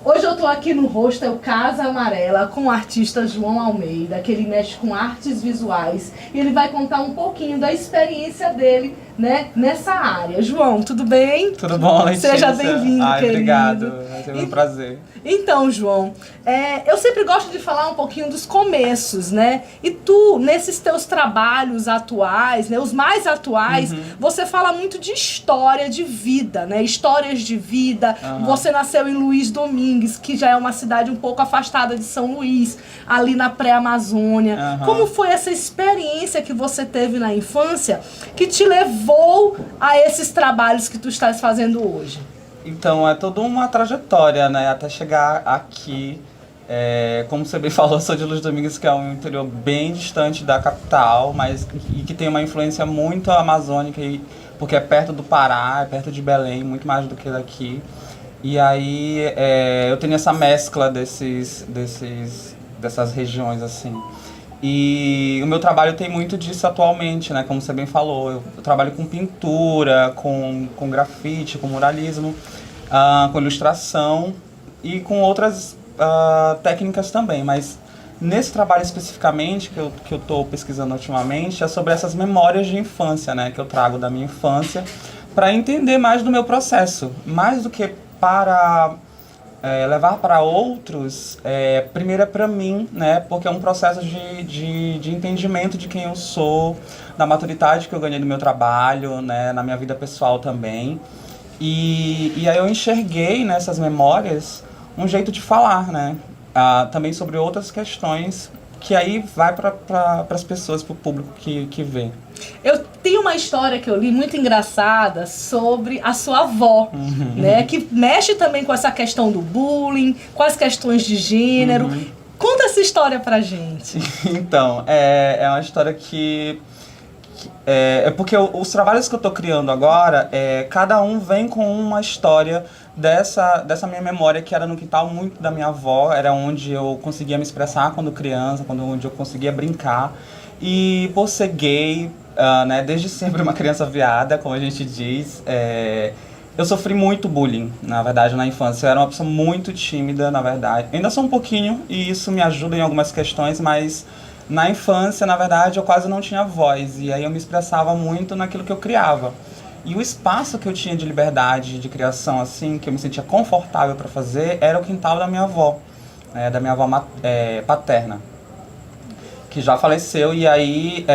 Hoje eu tô aqui no Hostel Casa Amarela com o artista João Almeida, que ele mexe com artes visuais. E ele vai contar um pouquinho da experiência dele, né, nessa área. João, tudo bem? Tudo bom, Letícia? Seja bem-vindo, querido. Obrigado. É um prazer. Então, João, eu sempre gosto de falar um pouquinho dos começos, né? E tu, nesses teus trabalhos atuais, né, os mais atuais, você fala muito de história de vida, né? Histórias de vida. Você nasceu em Luís Domingues, que já é uma cidade um pouco afastada de São Luís, ali na pré-Amazônia. Como foi essa experiência que você teve na infância que te levou a esses trabalhos que tu estás fazendo hoje? Então, é toda uma trajetória, né? Até chegar aqui. Como você bem falou, eu sou de Luís Domingues, que é um interior bem distante da capital, mas e que tem uma influência muito amazônica, porque é perto do Pará, é perto de Belém, muito mais do que daqui. E aí eu tenho essa mescla dessas regiões, assim. E o meu trabalho tem muito disso atualmente, né? Como você bem falou, eu trabalho com pintura, com grafite, com muralismo, com ilustração e com outras técnicas também. Mas nesse trabalho especificamente que eu estou pesquisando ultimamente é sobre essas memórias de infância, né? Que eu trago da minha infância para entender mais do meu processo, mais do que para levar para outros, primeiro é para mim, né? Porque é um processo de entendimento de quem eu sou, da maturidade que eu ganhei no meu trabalho, né? Na minha vida pessoal também. E aí eu enxerguei nessas memórias um jeito de falar, né? Também sobre outras questões que aí vai para as pessoas, para o público que vê. Eu tenho uma história que eu li muito engraçada sobre a sua avó, né? Que mexe também com essa questão do bullying, com as questões de gênero. Conta essa história pra gente. Então, é uma história que porque os trabalhos que eu tô criando agora, cada um vem com uma história dessa minha memória, que era no quintal muito da minha avó, era onde eu conseguia me expressar quando criança, onde eu conseguia brincar. E por ser gay, né, desde sempre uma criança viada, como a gente diz, eu sofri muito bullying, na verdade, na infância. Eu era uma pessoa muito tímida, na verdade. Ainda sou um pouquinho, e isso me ajuda em algumas questões, mas na infância, na verdade, eu quase não tinha voz. E aí eu me expressava muito naquilo que eu criava. E o espaço que eu tinha de liberdade, de criação, assim, que eu me sentia confortável para fazer, era o quintal da minha avó, da minha avó paterna, que já faleceu. E aí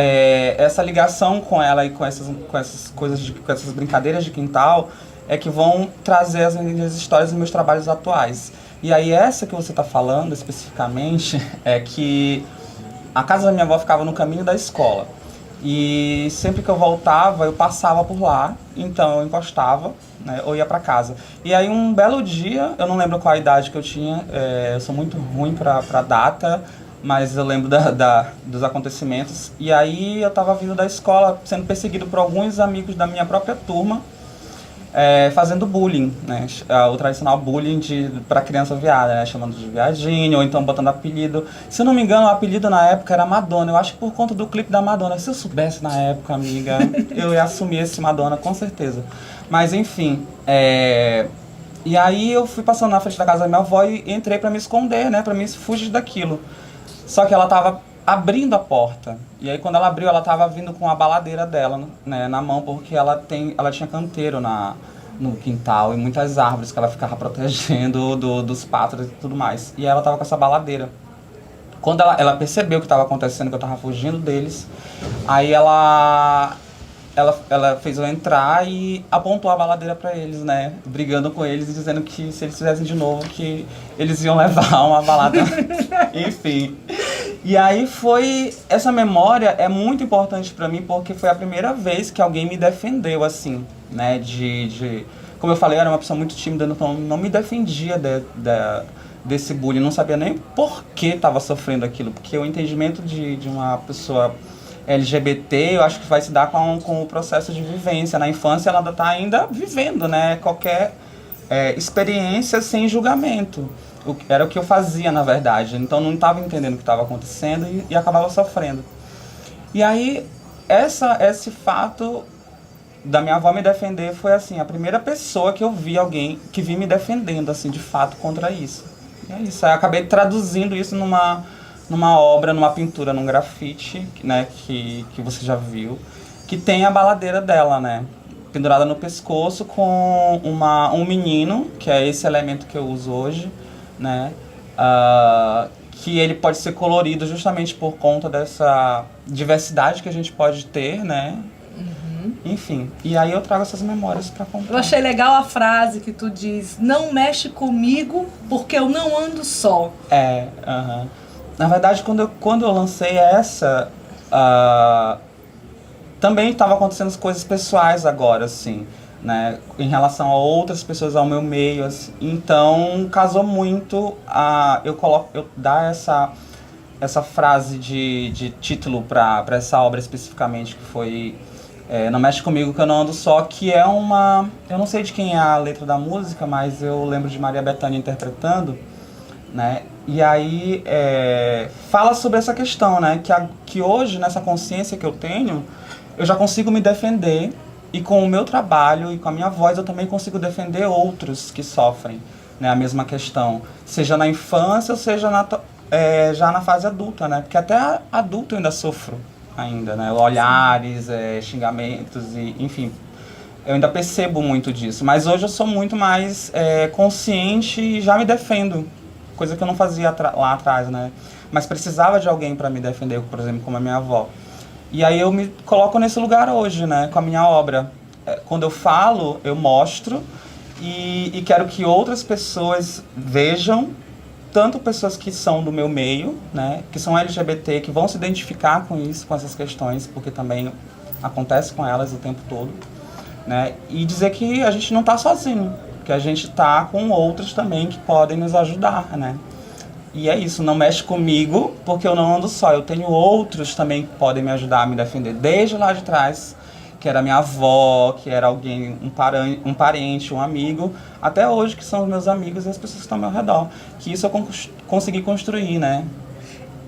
essa ligação com ela e com essas coisas, com essas brincadeiras de quintal, é que vão trazer as minhas histórias e meus trabalhos atuais. E aí essa que você está falando especificamente é que a casa da minha avó ficava no caminho da escola. E sempre que eu voltava, eu passava por lá, então eu encostava, né, ou ia para casa. E aí um belo dia, eu não lembro qual a idade que eu tinha, eu sou muito ruim para data, mas eu lembro dos acontecimentos. E aí eu estava vindo da escola, sendo perseguido por alguns amigos da minha própria turma, fazendo bullying, né? O tradicional bullying para criança viada, né? Chamando de viadinho, ou então botando apelido. Se eu não me engano, o apelido na época era Madonna. Eu acho que por conta do clipe da Madonna. Se eu soubesse na época, amiga, eu ia assumir esse Madonna, com certeza. Mas enfim, e aí eu fui passando na frente da casa da minha avó e entrei para me esconder, né? Para me fugir daquilo. Só que ela tava abrindo a porta. E aí quando ela abriu, ela tava vindo com a baladeira dela, né, na mão, porque ela tinha canteiro no quintal e muitas árvores que ela ficava protegendo dos pássaros e tudo mais. E ela tava com essa baladeira. Quando ela percebeu o que estava acontecendo, que eu tava fugindo deles, aí ela fez eu entrar e apontou a baladeira para eles, né? Brigando com eles e dizendo que se eles fizessem de novo, que eles iam levar uma balada. Enfim. E aí essa memória é muito importante para mim, porque foi a primeira vez que alguém me defendeu, assim, né? Como eu falei, eu era uma pessoa muito tímida, então não me defendia desse bullying, não sabia nem por que estava sofrendo aquilo, porque o entendimento de uma pessoa LGBT, eu acho que vai se dar com o processo de vivência. Na infância ela está ainda vivendo, né? Qualquer experiência sem julgamento. Era o que eu fazia, na verdade. Então não estava entendendo o que estava acontecendo e acabava sofrendo. E aí esse fato da minha avó me defender foi assim, a primeira pessoa que eu vi alguém que vi me defendendo, assim, de fato, contra isso. E é isso. Aí eu acabei traduzindo isso numa obra, numa pintura, num grafite, né, que você já viu, que tem a baladeira dela, né? Pendurada no pescoço com um menino, que é esse elemento que eu uso hoje, né? Que ele pode ser colorido justamente por conta dessa diversidade que a gente pode ter, né? Enfim, e aí eu trago essas memórias pra contar. Eu achei legal a frase que tu diz, não mexe comigo porque eu não ando só. Na verdade, quando eu lancei essa, também estavam acontecendo coisas pessoais agora, assim, né? Em relação a outras pessoas ao meu meio, assim. Então, casou muito eu dar essa frase de título para essa obra especificamente, que foi Não Mexe Comigo Que Eu Não Ando Só, que é uma... Eu não sei de quem é a letra da música, mas eu lembro de Maria Bethânia interpretando, né? E aí fala sobre essa questão, né? Que hoje, nessa consciência que eu tenho, eu já consigo me defender, e com o meu trabalho e com a minha voz eu também consigo defender outros que sofrem, né, a mesma questão, seja na infância ou seja já na fase adulta, né? Porque até adulto eu ainda sofro, né? Olhares, xingamentos, e enfim, eu ainda percebo muito disso. Mas hoje eu sou muito mais consciente e já me defendo, coisa que eu não fazia lá atrás, né? Mas precisava de alguém para me defender, por exemplo, como a minha avó. E aí eu me coloco nesse lugar hoje, né, com a minha obra. Quando eu falo, eu mostro e quero que outras pessoas vejam, tanto pessoas que são do meu meio, né, que são LGBT, que vão se identificar com isso, com essas questões, porque também acontece com elas o tempo todo, né, e dizer que a gente não está sozinho, que a gente está com outros também que podem nos ajudar, né. E é isso, não mexe comigo, porque eu não ando só. Eu tenho outros também que podem me ajudar a me defender. Desde lá de trás, que era minha avó, que era alguém, um parente, um amigo, até hoje, que são os meus amigos e as pessoas que estão ao meu redor. Que isso eu consegui construir, né?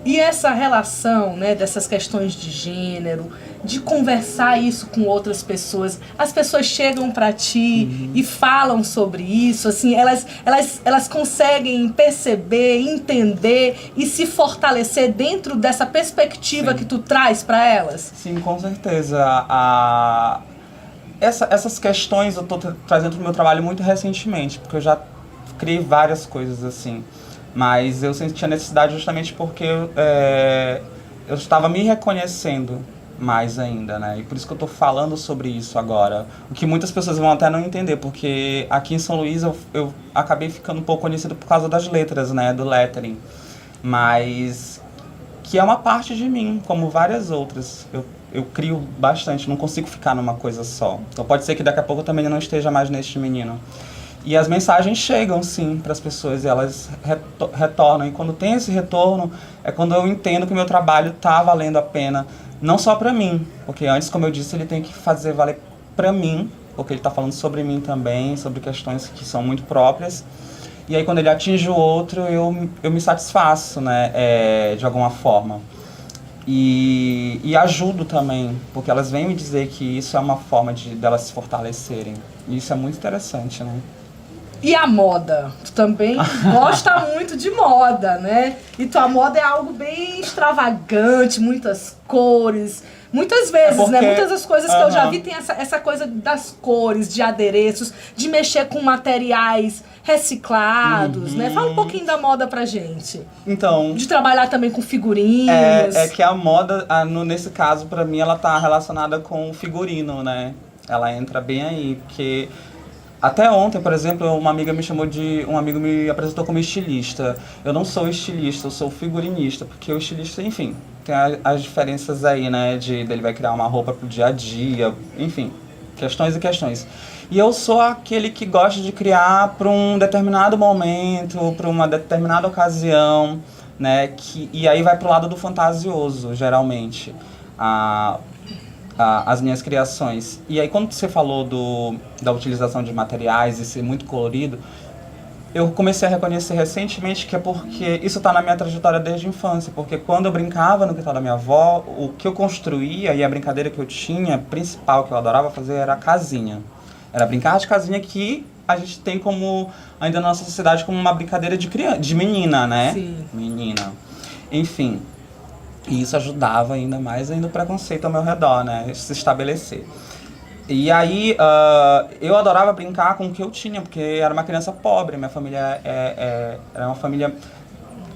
E essa relação, né, dessas questões de gênero, de conversar isso com outras pessoas, as pessoas chegam para ti e falam sobre isso, assim, elas conseguem perceber, entender e se fortalecer dentro dessa perspectiva Sim. que tu traz para elas? Sim, com certeza. Essas questões eu estou trazendo para o meu trabalho muito recentemente, porque eu já criei várias coisas assim. Mas eu senti a necessidade justamente porque eu estava me reconhecendo mais ainda, né? E por isso que eu estou falando sobre isso agora. O que muitas pessoas vão até não entender, porque aqui em São Luís eu acabei ficando um pouco conhecido por causa das letras, né? Do lettering. Mas que é uma parte de mim, como várias outras. Eu crio bastante, não consigo ficar numa coisa só. Então pode ser que daqui a pouco eu também não esteja mais neste menino. E as mensagens chegam, sim, para as pessoas, e elas retornam. E quando tem esse retorno, é quando eu entendo que o meu trabalho está valendo a pena. Não só para mim, porque antes, como eu disse, ele tem que fazer valer para mim, porque ele está falando sobre mim também, sobre questões que são muito próprias. E aí, quando ele atinge o outro, eu me satisfaço, né, de alguma forma. E ajudo também, porque elas vêm me dizer que isso é uma forma delas se fortalecerem. E isso é muito interessante, né? E a moda? Tu também gosta muito de moda, né? E tua moda é algo bem extravagante, muitas cores. Muitas vezes, né? Muitas das coisas que eu já vi tem essa coisa das cores, de adereços, de mexer com materiais reciclados, né? Fala um pouquinho da moda pra gente. Então... De trabalhar também com figurinhas. É que a moda, nesse caso, pra mim, ela tá relacionada com o figurino, né? Ela entra bem aí, porque... Até ontem, por exemplo, um amigo me apresentou como estilista. Eu não sou estilista, eu sou figurinista, porque o estilista, enfim, tem as diferenças aí, né, dele vai criar uma roupa pro dia a dia, enfim, questões e questões. E eu sou aquele que gosta de criar para um determinado momento, para uma determinada ocasião, né, e aí vai pro lado do fantasioso, geralmente. As minhas criações. E aí quando você falou da utilização de materiais e ser muito colorido, eu comecei a reconhecer recentemente que é porque isso está na minha trajetória desde a infância, porque quando eu brincava no quintal da minha avó, o que eu construía e a brincadeira que eu tinha, principal que eu adorava fazer era a casinha. Era brincar de casinha que a gente tem como, ainda na nossa sociedade, como uma brincadeira de criança, de menina, né? Sim. Menina. Enfim, e isso ajudava ainda mais ainda o preconceito ao meu redor, né? Se estabelecer. E aí, eu adorava brincar com o que eu tinha, porque era uma criança pobre. Minha família era uma família,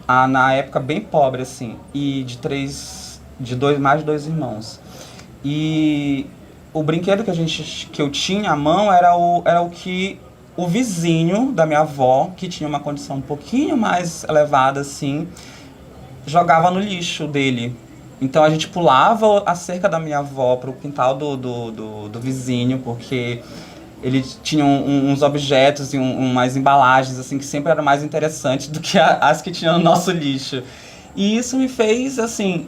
na época, bem pobre, assim. E mais de dois irmãos. E o brinquedo que eu tinha à mão era o que o vizinho da minha avó, que tinha uma condição um pouquinho mais elevada, assim, jogava no lixo dele. Então a gente pulava a cerca da minha avó pro quintal do vizinho, porque ele tinha uns objetos e umas embalagens assim que sempre eram mais interessantes do que as que tinham no nosso lixo. E isso me fez, assim,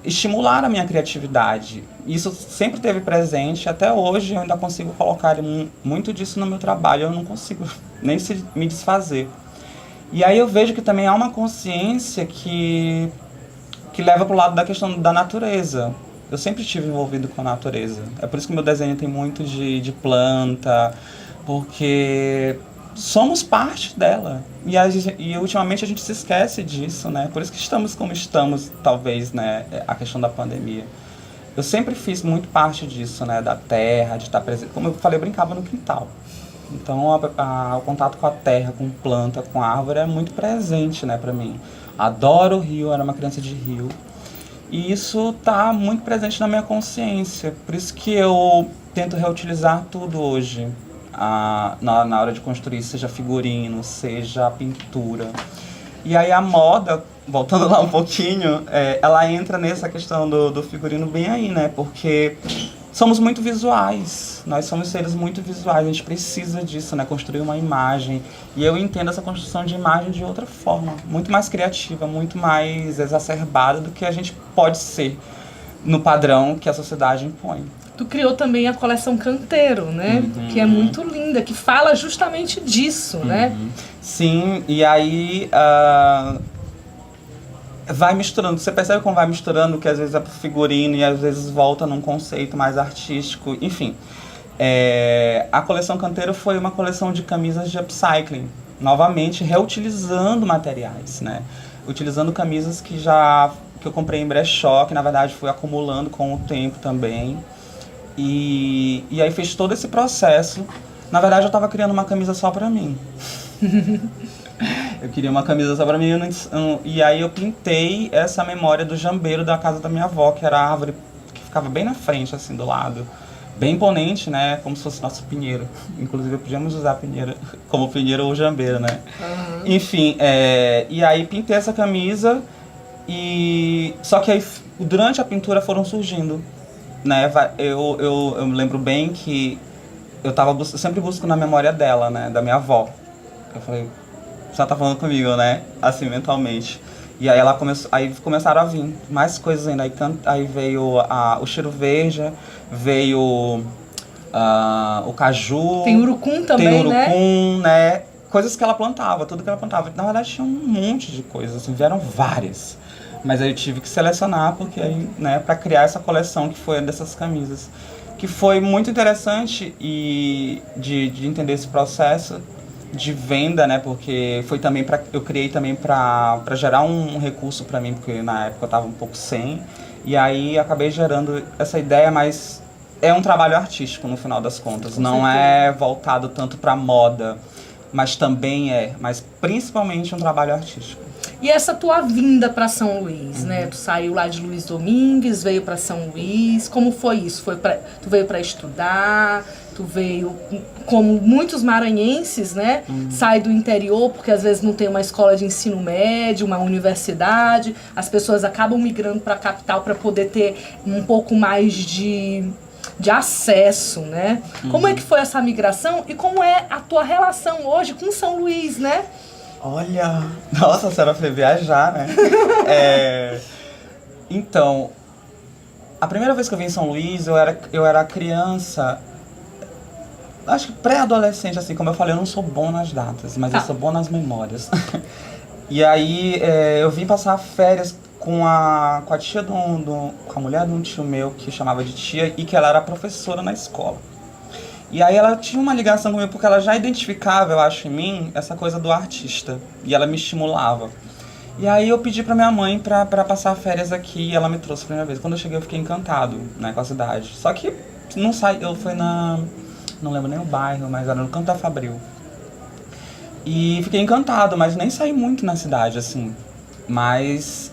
estimular a minha criatividade. Isso sempre esteve presente, até hoje eu ainda consigo colocar muito disso no meu trabalho, eu não consigo nem me desfazer. E aí eu vejo que também há uma consciência que leva para o lado da questão da natureza. Eu sempre estive envolvido com a natureza. É por isso que o meu desenho tem muito de planta, porque somos parte dela. E ultimamente a gente se esquece disso, né? Por isso que estamos como estamos, talvez, né? A questão da pandemia. Eu sempre fiz muito parte disso, né? Da terra, de estar presente. Como eu falei, eu brincava no quintal. Então, o contato com a terra, com planta, com árvore é muito presente, né, para mim. Adoro o rio, era uma criança de rio. E isso tá muito presente na minha consciência. Por isso que eu tento reutilizar tudo hoje, na hora de construir, seja figurino, seja pintura. E aí a moda, voltando lá um pouquinho, ela entra nessa questão do figurino bem aí, né? Porque somos muito visuais, nós somos seres muito visuais, a gente precisa disso, né? Construir uma imagem. E eu entendo essa construção de imagem de outra forma, muito mais criativa, muito mais exacerbada do que a gente pode ser no padrão que a sociedade impõe. Tu criou também a coleção Canteiro, né? Uhum. Que é muito linda, que fala justamente disso, né? Sim, e aí vai misturando, você percebe como vai misturando, que às vezes é pro figurino e às vezes volta num conceito mais artístico, enfim. A coleção Canteiro foi uma coleção de camisas de upcycling, novamente reutilizando materiais, né? Utilizando camisas que eu comprei em brechó, que na verdade fui acumulando com o tempo também. E aí fez todo esse processo. Na verdade eu estava criando uma camisa só pra mim. Eu queria uma camisa só pra mim e aí eu pintei essa memória do jambeiro da casa da minha avó, que era a árvore que ficava bem na frente, assim, do lado. Bem imponente, né? Como se fosse nosso pinheiro. Inclusive, podíamos usar pinheiro como pinheiro ou jambeiro, né? Uhum. Enfim, e aí pintei essa camisa só que aí, durante a pintura foram surgindo, né? Eu me lembro bem que eu sempre busco na memória dela, né? Da minha avó. Eu falei, você tá falando comigo, né? Assim, mentalmente. E aí aí começaram a vir mais coisas ainda. Aí veio o cheiro verde, veio o caju. Tem urucum também, tem urucum, né? Coisas que ela plantava, tudo que ela plantava. Na verdade tinha um monte de coisas, assim, vieram várias. Mas aí eu tive que selecionar, porque aí, né, pra criar essa coleção que foi dessas camisas. Que foi muito interessante de entender esse processo de venda, né, porque foi também eu criei também para gerar um recurso para mim, porque na época eu estava um pouco sem, e aí acabei gerando essa ideia, mas é um trabalho artístico no final das contas, não é voltado tanto para moda, mas também mas principalmente um trabalho artístico. E essa tua vinda para São Luís, né? Tu saiu lá de Luiz Domingues, veio para São Luís. Como foi isso? Tu veio para estudar? Tu veio, como muitos maranhenses, né? Sai do interior porque às vezes não tem uma escola de ensino médio, uma universidade. As pessoas acabam migrando para a capital para poder ter um pouco mais de acesso, né? Como é que foi essa migração e como é a tua relação hoje com São Luís, né? Olha, nossa, a senhora foi viajar, né? Então, a primeira vez que eu vim em São Luís, eu era criança. acho que pré-adolescente, assim, como eu falei, eu não sou bom nas datas, mas eu sou bom nas memórias. E aí eu vim passar férias com a tia com a mulher de um tio meu, que chamava de tia, e que ela era professora na escola. E aí ela tinha uma ligação comigo, porque ela já identificava, eu acho, em mim, essa coisa do artista. E ela me estimulava. E aí eu pedi pra minha mãe pra passar férias aqui, e ela me trouxe a primeira vez. Quando eu cheguei eu fiquei encantado, né, com a cidade. Só que não saí, eu fui não lembro nem o bairro, mas era no Canto da Fabril. E fiquei encantado, mas nem saí muito na cidade, assim.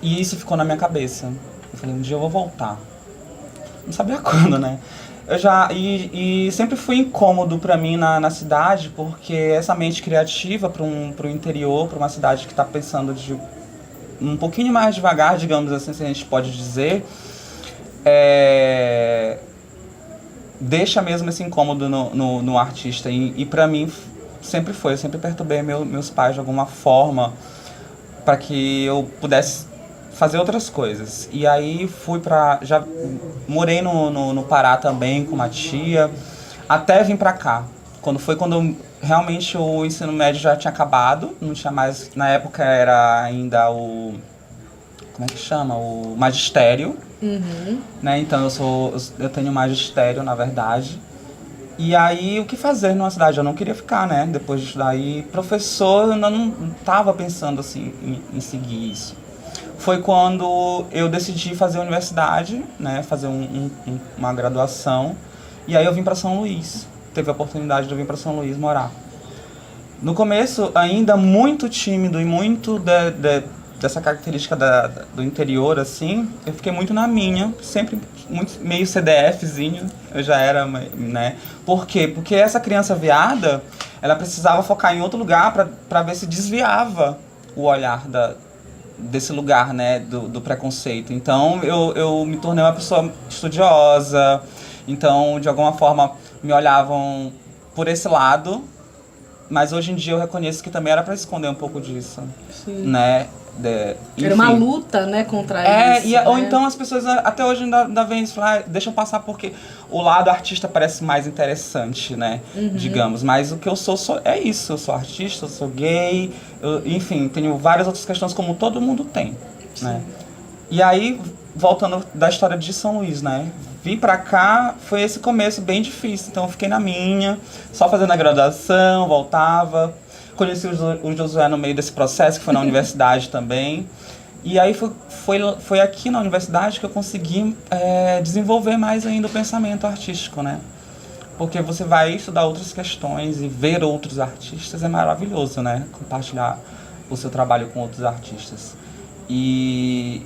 E isso ficou na minha cabeça. Eu falei, um dia eu vou voltar. Não sabia quando, né? E sempre foi incômodo pra mim na cidade, porque essa mente criativa pro interior, pra uma cidade que tá pensando de um pouquinho mais devagar, digamos assim, se a gente pode dizer, deixa mesmo esse incômodo no artista. E pra mim sempre foi, eu sempre perturbei meus pais de alguma forma para que eu pudesse fazer outras coisas. E aí já morei no Pará também com uma tia, até vim pra cá. Quando realmente o ensino médio já tinha acabado, não tinha mais, na época era ainda como é que chama? O magistério. Uhum. Né? Então eu tenho magistério, na verdade. E aí, o que fazer numa cidade? Eu não queria ficar, né? Depois de estudar. E professor, eu não estava pensando, assim, em seguir isso. Foi quando eu decidi fazer universidade, né? Fazer uma graduação. E aí eu vim para São Luís. Teve a oportunidade de eu vir para São Luís morar. No começo, ainda muito tímido e muito dessa característica do interior, assim, eu fiquei muito na minha, sempre muito, meio CDFzinho, eu já era, né? Por quê? Porque essa criança viada, ela precisava focar em outro lugar para ver se desviava o olhar desse lugar, né, do preconceito. Então, eu me tornei uma pessoa estudiosa, então, de alguma forma, me olhavam por esse lado, mas hoje em dia eu reconheço que também era para esconder um pouco disso, Sim. né? Era uma luta, né, contra isso. Ou então as pessoas até hoje ainda veem isso, deixa eu passar porque o lado artista parece mais interessante, né? Uhum. Digamos. Mas o que eu sou é isso, eu sou artista, eu sou gay, enfim, tenho várias outras questões como todo mundo tem, né? E aí, voltando da história de São Luís, né? Vim pra cá, foi esse começo bem difícil, então eu fiquei na minha, só fazendo a graduação, voltava. Conheci o Josué no meio desse processo, que foi na universidade também. E aí foi aqui na universidade que eu consegui desenvolver mais ainda o pensamento artístico, né? Porque você vai estudar outras questões e ver outros artistas é maravilhoso, né? Compartilhar o seu trabalho com outros artistas. E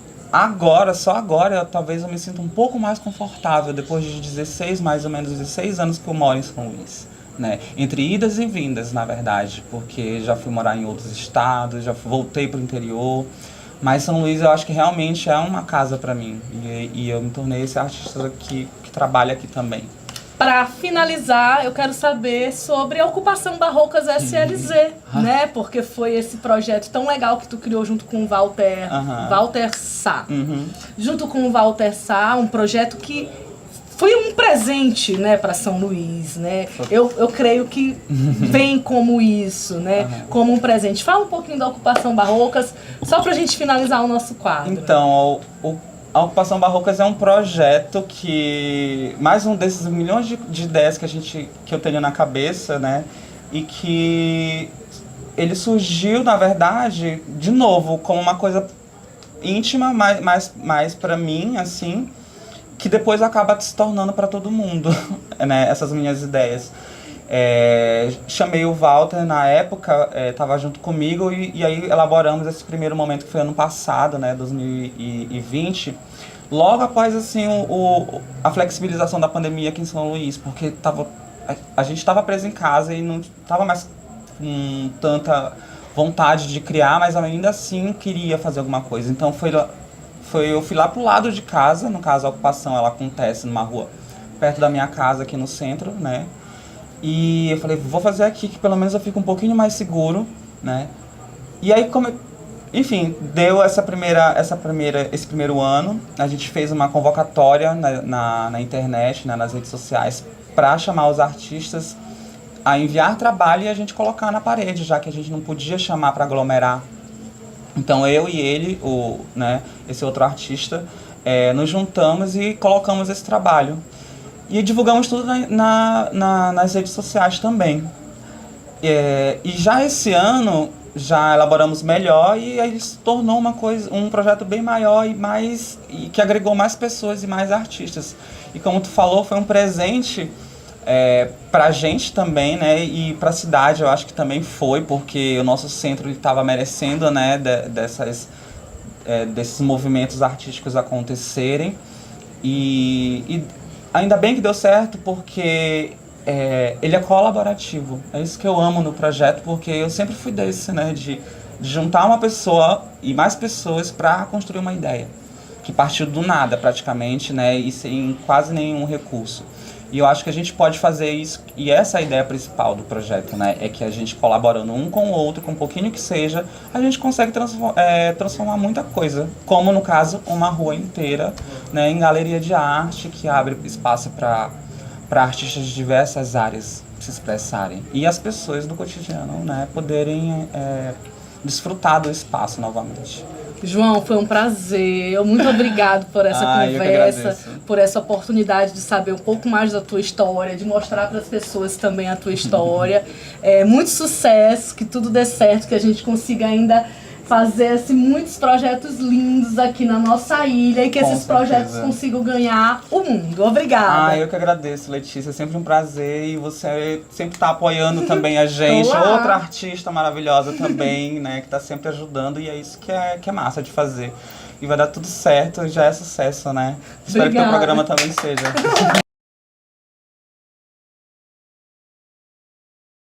só agora, talvez eu me sinta um pouco mais confortável, depois de mais ou menos 16 anos que eu moro em São Luís. Né? Entre idas e vindas, na verdade, porque já fui morar em outros estados, voltei para o interior, mas São Luís eu acho que realmente é uma casa para mim, e eu me tornei esse artista que trabalha aqui também. Para finalizar, eu quero saber sobre a Ocupação Barrocas SLZ, né? Porque foi esse projeto tão legal que tu criou junto com o Walter Sá. Uhum. Junto com o Walter Sá, um projeto que foi um presente, né, para São Luís, né? Eu creio que vem como isso, né? Como um presente. Fala um pouquinho da Ocupação Barrocas, só pra gente finalizar o nosso quadro. Então, a Ocupação Barrocas é um projeto que... Mais um desses milhões de ideias que eu tenho na cabeça, né? E que ele surgiu, na verdade, de novo, como uma coisa íntima, mais pra mim, assim, que depois acaba se tornando para todo mundo, né, essas minhas ideias. Chamei o Walter na época, estava junto comigo e aí elaboramos esse primeiro momento que foi ano passado, né, 2020, logo após assim, a flexibilização da pandemia aqui em São Luís, porque a gente estava preso em casa e não estava mais com tanta vontade de criar, mas ainda assim queria fazer alguma coisa. Então eu fui lá pro lado de casa, no caso a ocupação ela acontece numa rua perto da minha casa aqui no centro, né? E eu falei, vou fazer aqui que pelo menos eu fico um pouquinho mais seguro, né? E aí, enfim, deu esse primeiro ano, a gente fez uma convocatória na internet, né, nas redes sociais, para chamar os artistas a enviar trabalho e a gente colocar na parede, já que a gente não podia chamar para aglomerar. Então eu e ele, esse outro artista, nos juntamos e colocamos esse trabalho. E divulgamos tudo nas redes sociais também. E já esse ano, já elaboramos melhor e aí se tornou um projeto bem maior e que agregou mais pessoas e mais artistas. E como tu falou, foi um presente pra gente também, né? E pra cidade eu acho que também foi, porque o nosso centro estava merecendo, né? Desses movimentos artísticos acontecerem. E ainda bem que deu certo, porque ele é colaborativo. É isso que eu amo no projeto, porque eu sempre fui desse, né? De juntar uma pessoa e mais pessoas para construir uma ideia. Que partiu do nada, praticamente, né? E sem quase nenhum recurso. E eu acho que a gente pode fazer isso, e essa é a ideia principal do projeto, né? É que a gente colaborando um com o outro, com um pouquinho que seja, a gente consegue transformar muita coisa. Como, no caso, uma rua inteira, né, em galeria de arte, que abre espaço para artistas de diversas áreas se expressarem. E as pessoas do cotidiano, né, poderem desfrutar do espaço novamente. João, foi um prazer. Muito obrigado por essa conversa, por essa oportunidade de saber um pouco mais da tua história, de mostrar para as pessoas também a tua história. Muito sucesso, que tudo dê certo, que a gente consiga ainda fazer assim, muitos projetos lindos aqui na nossa ilha e que esses projetos consigam ganhar o mundo. Obrigada. Eu que agradeço, Letícia. É sempre um prazer e você sempre está apoiando também a gente. Outra artista maravilhosa também, né? Que está sempre ajudando e é isso que é massa de fazer. E vai dar tudo certo, já é sucesso, né? Espero que o programa também seja.